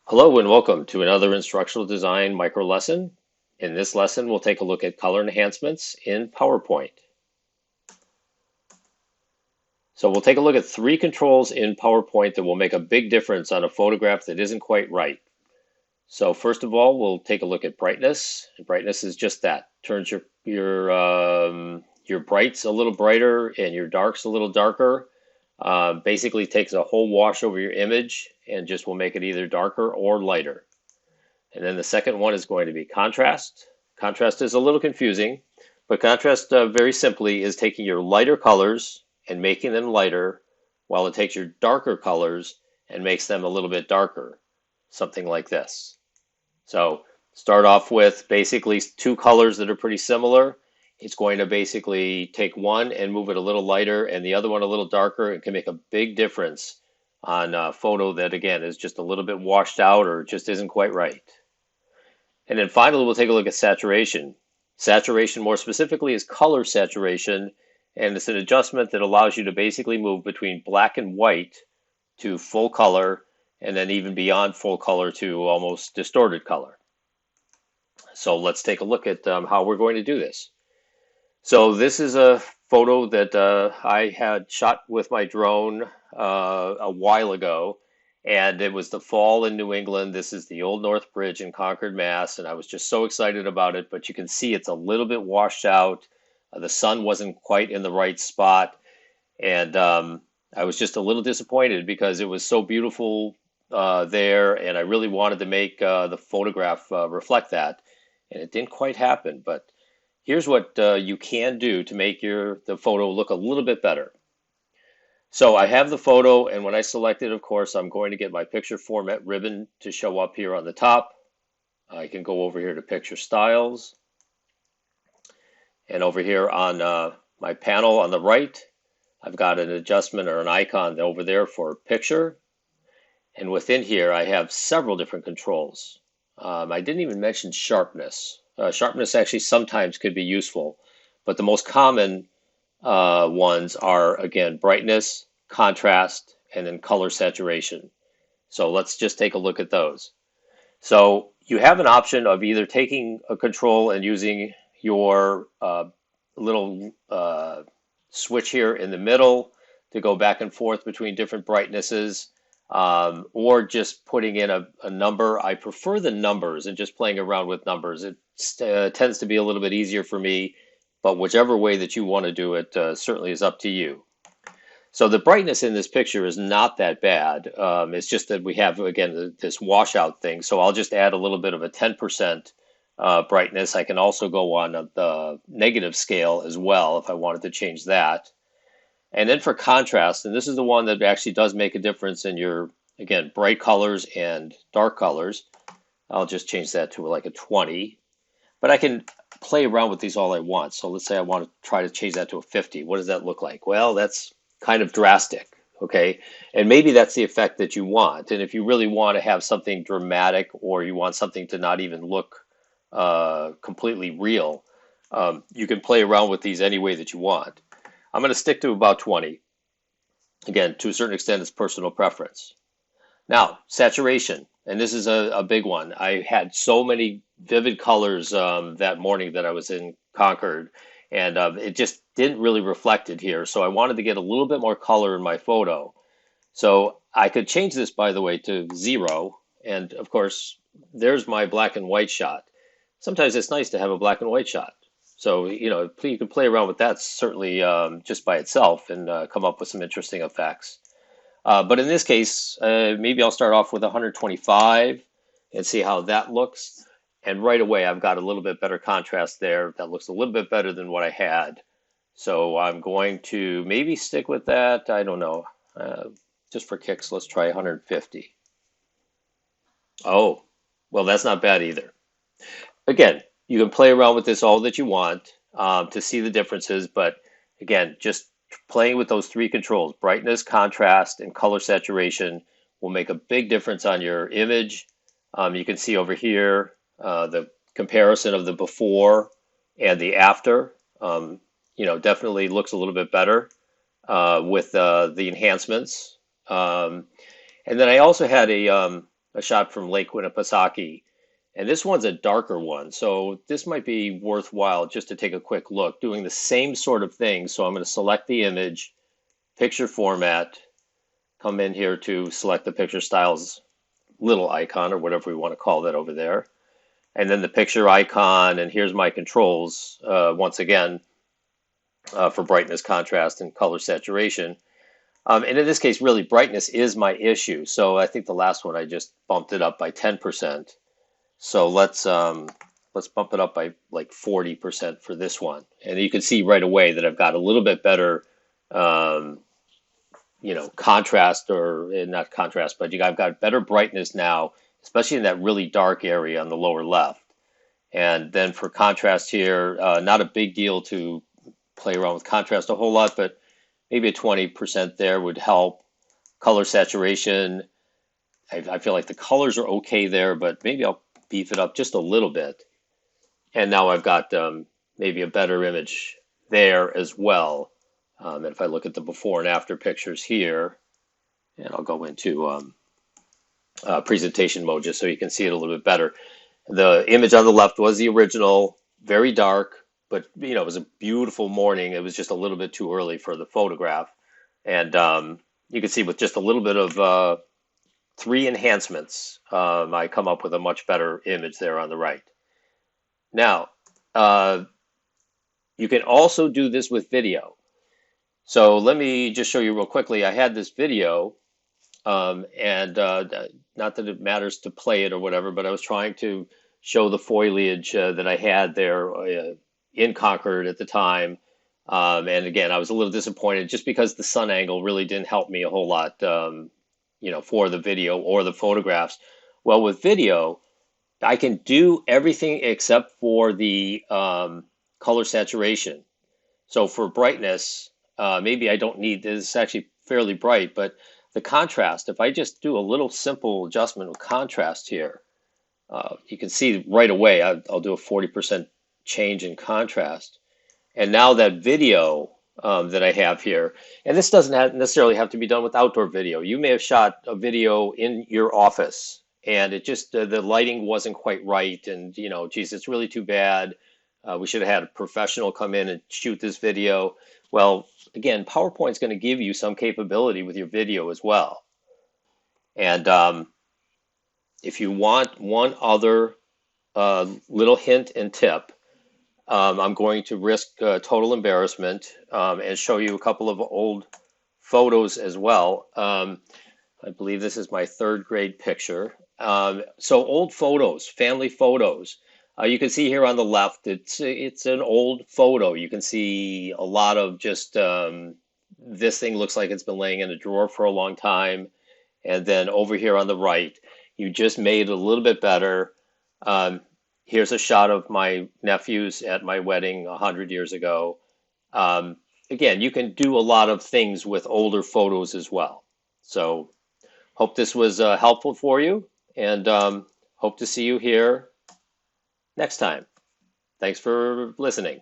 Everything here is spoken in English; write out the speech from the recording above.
Hello and welcome to another instructional design micro lesson. In this lesson, we'll take a look at color enhancements in PowerPoint. So we'll take a look at three controls in PowerPoint that will make a big difference on a photograph that isn't quite right. So first of all, we'll take a look at brightness. And brightness is just that. Turns your brights a little brighter and your darks a little darker. Basically takes a whole wash over your image and just will make it either darker or lighter. And then the second one is going to be contrast. Contrast is a little confusing, but contrast very simply is taking your lighter colors and making them lighter, while it takes your darker colors and makes them a little bit darker, something like this. So start off with basically two colors that are pretty similar. It's going to basically take one and move it a little lighter and the other one a little darker. It can make a big difference on a photo that, again, is just a little bit washed out or just isn't quite right. And then finally, we'll take a look at saturation. Saturation, more specifically, is color saturation, and it's an adjustment that allows you to basically move between black and white to full color, and then even beyond full color to almost distorted color. So let's take a look at how we're going to do this. So this is a photo that I had shot with my drone a while ago. And it was the fall in New England. This is the Old North Bridge in Concord, Mass. And I was just so excited about it. But you can see it's a little bit washed out. The sun wasn't quite in the right spot. And I was just a little disappointed because it was so beautiful there. And I really wanted to make the photograph reflect that. And it didn't quite happen. But here's what you can do to make the photo look a little bit better. So I have the photo, and when I select it, of course, I'm going to get my picture format ribbon to show up here on the top. I can go over here to picture styles. And over here on my panel on the right, I've got an adjustment or an icon over there for picture. And within here, I have several different controls. I didn't even mention sharpness. Sharpness actually sometimes could be useful, but the most common ones are, again, brightness, contrast, and then color saturation. So let's just take a look at those. So you have an option of either taking a control and using your little switch here in the middle to go back and forth between different brightnesses, or just putting in a number. I prefer the numbers and just playing around with numbers. It tends to be a little bit easier for me. But whichever way that you want to do it certainly is up to you. So the brightness in this picture is not that bad. It's just that we have, again, this washout thing. So I'll just add a little bit of a 10% brightness. I can also go on the negative scale as well if I wanted to change that. And then for contrast, and this is the one that actually does make a difference in your, again, bright colors and dark colors. I'll just change that to like a 20. But I can play around with these all I want. So let's say I want to try to change that to a 50. What does that look like? Well, that's kind of drastic, okay? And maybe that's the effect that you want. And if you really want to have something dramatic, or you want something to not even look completely real, you can play around with these any way that you want. I'm going to stick to about 20. Again, to a certain extent, it's personal preference. Now, saturation, and this is a big one. I had so many vivid colors that morning that I was in Concord, and it just didn't really reflect it here. So I wanted to get a little bit more color in my photo. So I could change this, by the way, to 0. And of course, there's my black and white shot. Sometimes it's nice to have a black and white shot. So, you can play around with that certainly just by itself and come up with some interesting effects. But in this case, maybe I'll start off with 125 and see how that looks. And right away, I've got a little bit better contrast there. That looks a little bit better than what I had. So I'm going to maybe stick with that. I don't know. Just for kicks, let's try 150. Oh, well, that's not bad either. Again, you can play around with this all that you want to see the differences. But again, just playing with those three controls, brightness, contrast, and color saturation, will make a big difference on your image. You can see over here the comparison of the before and the after. Definitely looks a little bit better with the enhancements. And then I also had a a shot from Lake Winnipesaukee. And this one's a darker one, so this might be worthwhile just to take a quick look, doing the same sort of thing. So I'm going to select the image, picture format, come in here to select the picture styles little icon or whatever we want to call that over there. And then the picture icon, and here's my controls, once again, for brightness, contrast, and color saturation. And in this case, really, brightness is my issue. So I think the last one I just bumped it up by 10%. So let's bump it up by like 40% for this one. And you can see right away that I've got a little bit better, contrast, or not contrast, but I've got better brightness now, especially in that really dark area on the lower left. And then for contrast here, not a big deal to play around with contrast a whole lot, but maybe a 20% there would help. Color saturation, I feel like the colors are okay there, but maybe I'll beef it up just a little bit. And now I've got maybe a better image there as well. And if I look at the before and after pictures here, and I'll go into presentation mode just so you can see it a little bit better. The image on the left was the original, very dark, but it was a beautiful morning. It was just a little bit too early for the photograph. And you can see with just a little bit of 3 enhancements, I come up with a much better image there on the right. Now, you can also do this with video. So let me just show you real quickly. I had this video, and not that it matters to play it or whatever, but I was trying to show the foliage that I had there in Concord at the time. And again, I was a little disappointed just because the sun angle really didn't help me a whole lot, for the video or the photographs. Well, with video, I can do everything except for the color saturation. So for brightness, maybe I don't need this. It's actually fairly bright, but the contrast, if I just do a little simple adjustment of contrast here, you can see right away, I'll do a 40% change in contrast. And now that video that I have here, and this doesn't necessarily have to be done with outdoor video. You may have shot a video in your office and it just, the lighting wasn't quite right. And, geez, it's really too bad. We should have had a professional come in and shoot this video. Well, again, PowerPoint's going to give you some capability with your video as well. And if you want one other little hint and tip, I'm going to risk total embarrassment and show you a couple of old photos as well. I believe this is my 3rd grade picture. So old photos, family photos. You can see here on the left, it's an old photo. You can see a lot of just, this thing looks like it's been laying in a drawer for a long time. And then over here on the right, you just made it a little bit better. Here's a shot of my nephews at my wedding 100 years ago. Again, you can do a lot of things with older photos as well. So hope this was helpful for you, and hope to see you here next time. Thanks for listening.